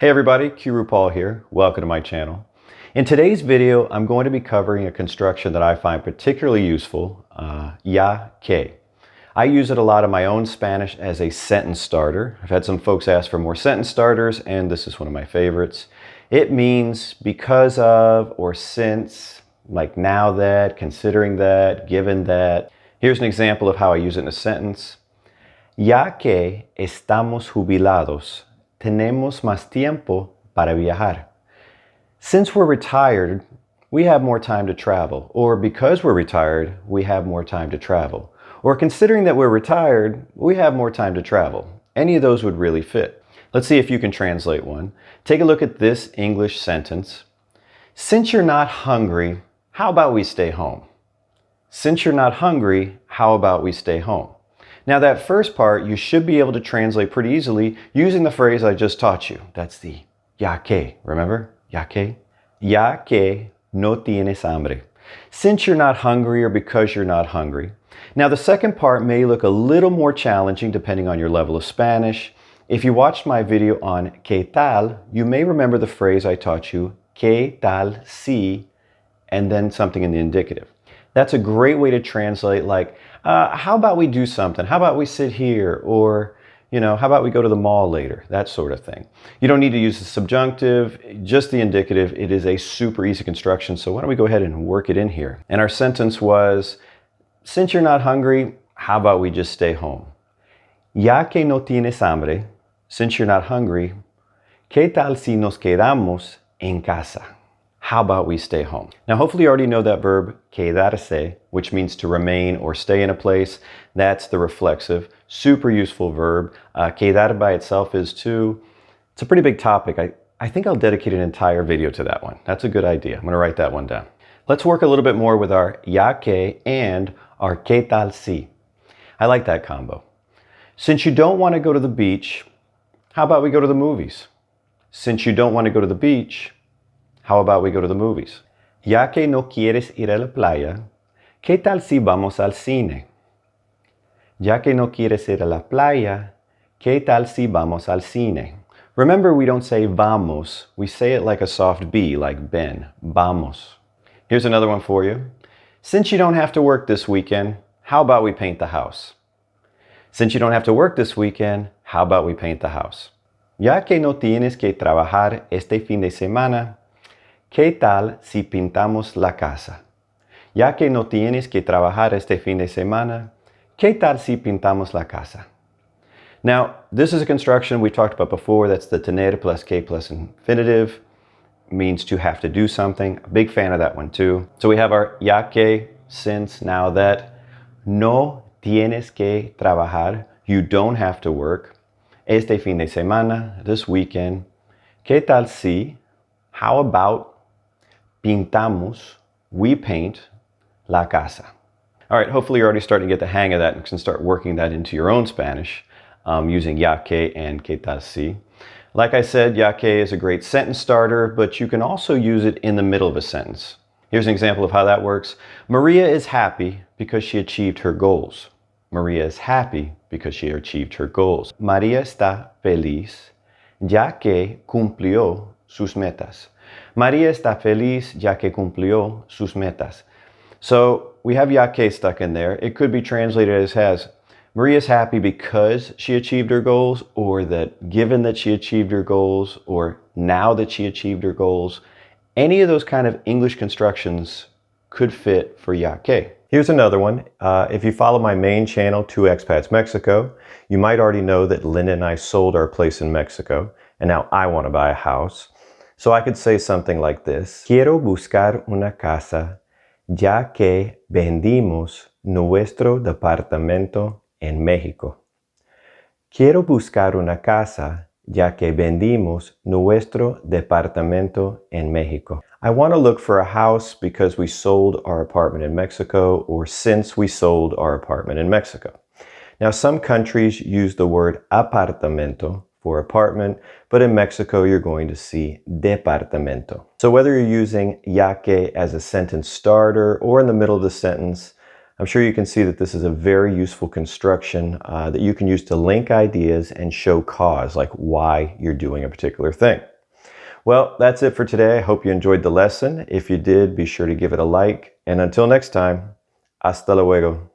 Hey everybody, Qroo here. Welcome to my channel. In today's video, I'm going to be covering a construction that I find particularly useful, ya que. I use it a lot in my own Spanish as a sentence starter. I've had some folks ask for more sentence starters, and this is one of my favorites. It means because of or since, like now that, considering that, given that. Here's an example of how I use it in a sentence. Ya que estamos jubilados, tenemos más tiempo para viajar. Since we're retired, we have more time to travel. Or because we're retired, we have more time to travel. Or considering that we're retired, we have more time to travel. Any of those would really fit. Let's see if you can translate one. Take a look at this English sentence. Since you're not hungry, how about we stay home? Since you're not hungry, how about we stay home? Now that first part you should be able to translate pretty easily using the phrase I just taught you. That's the ya que, remember? Ya que? Ya que no tienes hambre. Since you're not hungry or because you're not hungry. Now the second part may look a little more challenging depending on your level of Spanish. If you watched my video on ¿qué tal?, you may remember the phrase I taught you, ¿qué tal si? And then something in the indicative. That's a great way to translate like, how about we do something? How about we sit here? Or, how about we go to the mall later? That sort of thing. You don't need to use the subjunctive, just the indicative. It is a super easy construction. So why don't we go ahead and work it in here? And our sentence was, since you're not hungry, how about we just stay home? Ya que no tienes hambre, since you're not hungry, ¿qué tal si nos quedamos en casa? How about we stay home? Now, hopefully you already know that verb, quedarse, which means to remain or stay in a place. That's the reflexive, super useful verb. Quedar by itself is too. It's a pretty big topic. I think I'll dedicate an entire video to that one. That's a good idea. I'm going to write that one down. Let's work a little bit more with our ya que and our ¿qué tal si? I like that combo. Since you don't want to go to the beach, how about we go to the movies? Since you don't want to go to the beach, how about we go to the movies? Ya que no quieres ir a la playa, ¿qué tal si vamos al cine? Ya que no quieres ir a la playa, ¿qué tal si vamos al cine? Remember, we don't say vamos. We say it like a soft B, like Ben. Vamos. Here's another one for you. Since you don't have to work this weekend, how about we paint the house? Since you don't have to work this weekend, how about we paint the house? Ya que no tienes que trabajar este fin de semana, ¿qué tal si pintamos la casa? Ya que no tienes que trabajar este fin de semana, ¿qué tal si pintamos la casa? Now, this is a construction we talked about before. That's the tener plus que plus infinitive. Means to have to do something. A big fan of that one too. So we have our ya que, since, now that. No tienes que trabajar. You don't have to work. Este fin de semana, this weekend. ¿Qué tal si? How about? Pintamos, we paint, la casa. All right, hopefully you're already starting to get the hang of that and can start working that into your own Spanish using ya que and ¿qué tal si? Like I said, ya que is a great sentence starter, but you can also use it in the middle of a sentence. Here's an example of how that works. Maria is happy because she achieved her goals. Maria is happy because she achieved her goals. María está feliz ya que cumplió sus metas. María está feliz ya que cumplió sus metas. So we have ya que stuck in there. It could be translated as has. Maria's happy because she achieved her goals, or that given that she achieved her goals, or now that she achieved her goals. Any of those kind of English constructions could fit for ya que. Here's another one. If you follow my main channel, 2Expats Mexico, you might already know that Linda and I sold our place in Mexico, and now I want to buy a house. So I could say something like this. Quiero buscar una casa ya que vendimos nuestro departamento en México. Quiero buscar una casa ya que vendimos nuestro departamento en México. I want to look for a house because we sold our apartment in Mexico, or since we sold our apartment in Mexico. Now, some countries use the word apartamento for apartment, but in Mexico you're going to see departamento. So whether you're using ya que as a sentence starter or in the middle of the sentence, I'm sure you can see that this is a very useful construction that you can use to link ideas and show cause, like why you're doing a particular thing. Well, that's it for today. I hope you enjoyed the lesson. If you did, be sure to give it a like. And until next time, hasta luego.